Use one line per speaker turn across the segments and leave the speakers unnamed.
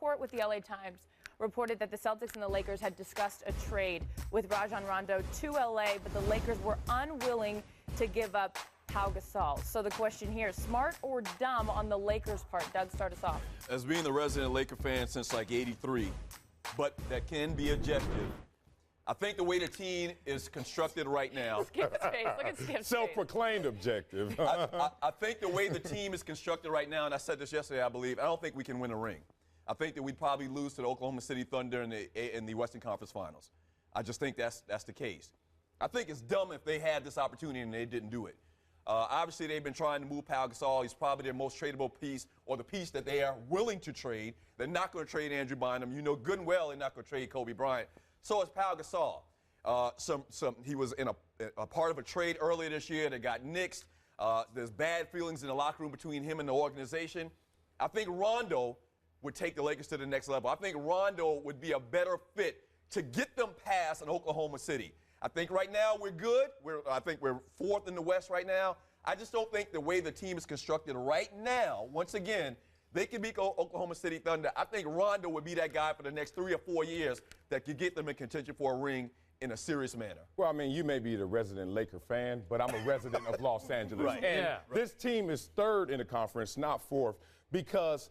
report with the LA Times reported that the Celtics and the Lakers had discussed a trade with Rajon Rondo to LA, but the Lakers were unwilling to give up Pau Gasol. So the question here, smart or dumb on the Lakers' part? Doug, start us off.
As being the resident Laker fan since like '83, but that can be objective. I think the way the team is constructed right now.
Skip's face. Look at Skip's face.
Self-proclaimed objective.
I think the way the team is constructed right now, and I said this yesterday, I believe, I don't think we can win a ring. I think that we'd probably lose to the Oklahoma City Thunder in the Western Conference Finals. I just think that's the case. I think it's dumb if they had this opportunity and they didn't do it. Obviously, they've been trying to move Pau Gasol. He's probably their most tradable piece, or the piece that they are willing to trade. They're not going to trade Andrew Bynum. You know good and well they're not going to trade Kobe Bryant. So is Pau Gasol. He was in a part of a trade earlier this year that got nixed. There's bad feelings in the locker room between him and the organization. I think Rondo would take the Lakers to the next level. I think Rondo would be a better fit to get them past an Oklahoma City. I think right now we're good. I think we're fourth in the West right now. I just don't think the way the team is constructed right now, once again, they can beat Oklahoma City Thunder. I think Rondo would be that guy for the next 3 or 4 years that could get them in contention for a ring in a serious manner.
Well, I mean, you may be the resident Laker fan, but I'm a resident of Los Angeles.
Right.
And this team is third in the conference, not fourth, because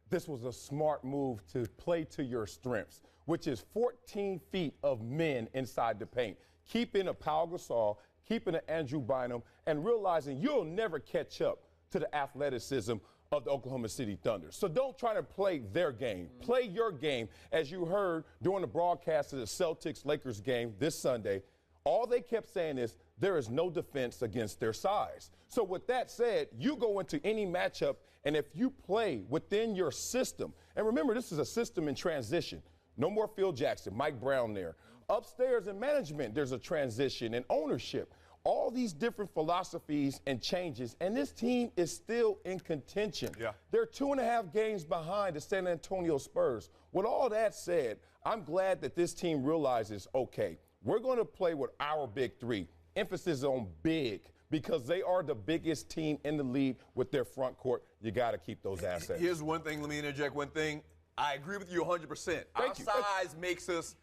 this was a smart move to play to your strengths, which is 14 feet of men inside the paint, keeping a Pau Gasol, keeping an Andrew Bynum, and realizing you'll never catch up to the athleticism of the Oklahoma City Thunder. So don't try to play their game. Play your game. As you heard during the broadcast of the Celtics-Lakers game this Sunday, all they kept saying is there is no defense against their size. So with that said, you go into any matchup, and if you play within your system, and remember, this is a system in transition. No more Phil Jackson, Mike Brown there. Upstairs in management, there's a transition and ownership. All these different philosophies and changes, and this team is still in contention.
Yeah.
They're 2.5 games behind the San Antonio Spurs. With all that said, I'm glad that this team realizes, okay, we're going to play with our big three. Emphasis on big, because they are the biggest team in the league with their front court. You got to keep those assets.
Here's one thing, let me interject one thing. I agree with you 100%. Our size makes us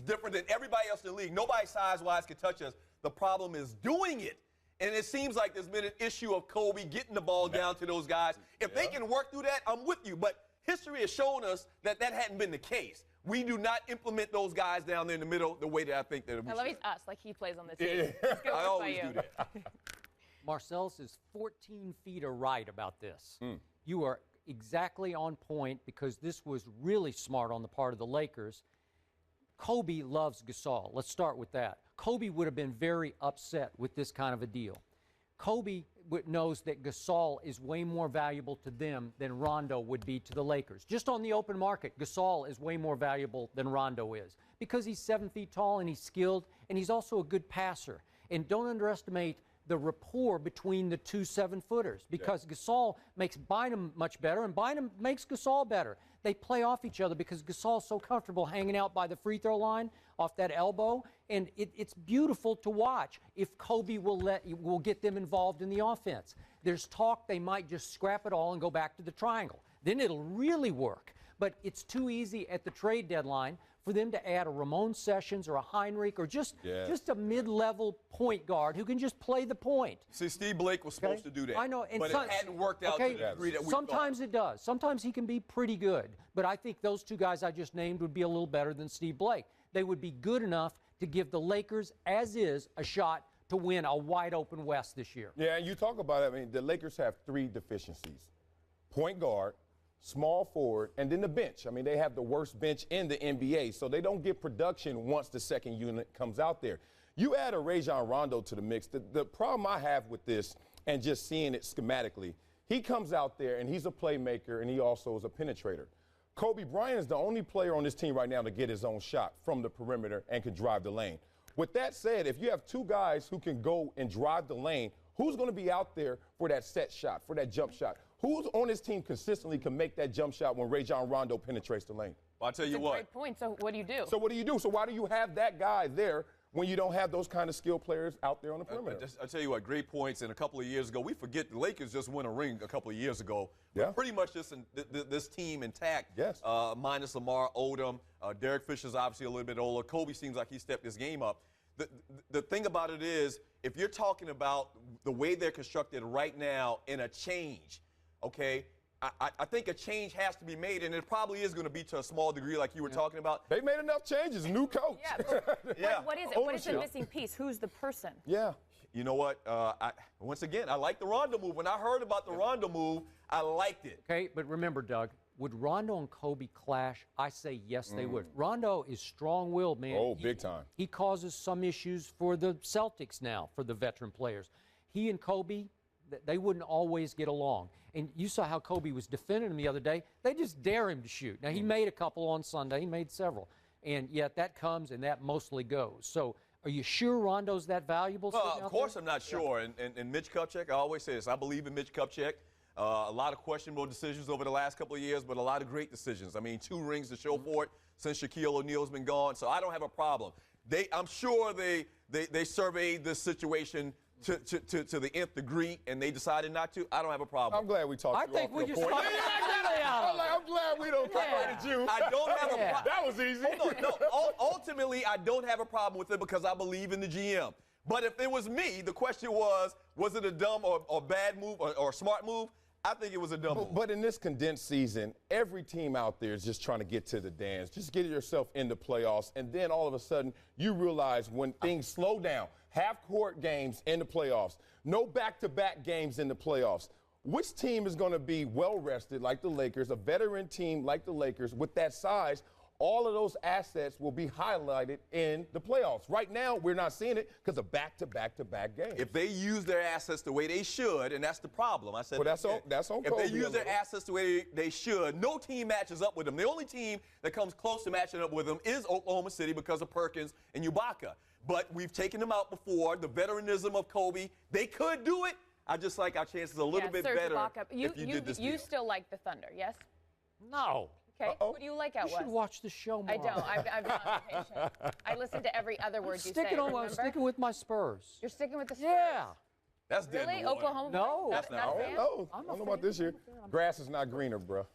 different than everybody else in the league. Nobody size-wise can touch us. The problem is doing it. And it seems like there's been an issue of Kobe getting the ball down to those guys. If they can work through that, I'm with you. But history has shown us that that hadn't been the case. We do not implement those guys down there in the middle the way that I think that we
I love
should.
he's us, like he plays on the team. Let's go
I always
by
do
you.
that.
Marcellus is 14 feet right about this. You are exactly on point, because this was really smart on the part of the Lakers. Kobe loves Gasol. Let's start with that. Kobe would have been very upset with this kind of a deal. Kobe knows that Gasol is way more valuable to them than Rondo would be to the Lakers. Just on the open market, Gasol is way more valuable than Rondo is, because he's 7 feet tall and he's skilled, and he's also a good passer. And don't underestimate the rapport between the two 7-footers, because Gasol makes Bynum much better, and Bynum makes Gasol better. They play off each other because Gasol's so comfortable hanging out by the free throw line off that elbow, and it's beautiful to watch if Kobe will get them involved in the offense. There's talk they might just scrap it all and go back to the triangle. Then it'll really work. But it's too easy at the trade deadline for them to add a Ramon Sessions or a Heinrich or just a mid-level point guard who can just play the point.
See, Steve Blake was supposed to do that.
I know,
but it hadn't worked out to the degree that we
Sometimes
thought.
it does. Sometimes he can be pretty good. But I think those two guys I just named would be a little better than Steve Blake. They would be good enough to give the Lakers, as is, a shot to win a wide-open West this year.
Yeah, and you talk about it. I mean, the Lakers have 3 deficiencies. Point guard, small forward, and then the bench. I mean, they have the worst bench in the NBA, so they don't get production once the second unit comes out there. You add a Rajon Rondo to the mix. The problem I have with this, and just seeing it schematically, he comes out there and he's a playmaker, and he also is a penetrator. Kobe Bryant is the only player on this team right now to get his own shot from the perimeter and can drive the lane. With that said, if you have 2 guys who can go and drive the lane, who's going to be out there for that set shot, for that jump shot? Who's on this team consistently can make that jump shot when Rajon Rondo penetrates the lane?
Well, I'll tell you
That's a
what.
great point. So what do you do?
So what do you do? So why do you have that guy there when you don't have those kind of skilled players out there on the perimeter.
I'll tell you what, great points. And a couple of years ago, we forget the Lakers just won a ring a couple of years ago.
Yeah.
Pretty much just this team intact.
Yes.
Minus Lamar Odom. Derek Fisher's obviously a little bit older. Kobe seems like he stepped his game up. The thing about it is, if you're talking about the way they're constructed right now in a change, okay, I think a change has to be made, and it probably is going to be to a small degree like you were talking about.
They made enough changes. New coach.
Yeah, but
Yeah.
what is it? What is the missing piece? Who's the person?
Yeah.
You know what? Once again, I like the Rondo move. When I heard about the Rondo move, I liked it.
Okay, but remember, Doug, would Rondo and Kobe clash? I say yes, they would. Rondo is strong-willed, man.
Oh, big time.
He causes some issues for the Celtics now, for the veteran players. He and Kobe, they wouldn't always get along. And you saw how Kobe was defending him the other day. They just dare him to shoot. Now, he made a couple on Sunday. He made several. And yet that comes and that mostly goes. So are you sure Rondo's that valuable?
Well, of course I'm not sure. And Mitch Kupchak, I always say this. I believe in Mitch Kupchak. A lot of questionable decisions over the last couple of years, but a lot of great decisions. I mean, 2 rings to show for it since Shaquille O'Neal's been gone. So I don't have a problem. I'm sure they surveyed this situation to the nth degree, and they decided not to. I don't have a problem.
I'm glad we talked
I
you
think
off
we
the
just
point.
talked
I'm glad we don't talk about you.
I don't have a problem.
That was easy.
Hold on. No, ultimately, I don't have a problem with it because I believe in the GM. But if it was me, the question was it a dumb or bad move or smart move? I think it was a dumb move.
But in this condensed season, every team out there is just trying to get to the dance, just get yourself in the playoffs, and then all of a sudden you realize when things slow down, half-court games in the playoffs, no back-to-back games in the playoffs, which team is going to be well-rested like the Lakers, a veteran team like the Lakers with that size? All of those assets will be highlighted in the playoffs. Right now, we're not seeing it because of back-to-back-to-back games.
If they use their assets the way they should, and that's the problem. I said
Well, that's on
If
Kobe
they use
a
their
little.
assets the way they should, no team matches up with them. The only team that comes close to matching up with them is Oklahoma City because of Perkins and Ibaka. But we've taken them out before. The veteranism of Kobe, they could do it. I just like our chances a little bit
Serge
better
Ibaka.
if you did this
You
deal.
still like the Thunder, yes?
No.
Okay. Who do you like out
You should
west?
watch the show more.
I don't. I've been on vacation. I listen to every other word you say.
I'm sticking with my Spurs.
You're sticking with the Spurs.
Yeah.
That's dead in
Really?
the water.
Oklahoma?
No.
That's not-
a
I
fan?
don't know. I don't know about this year. Grass is not greener, bro.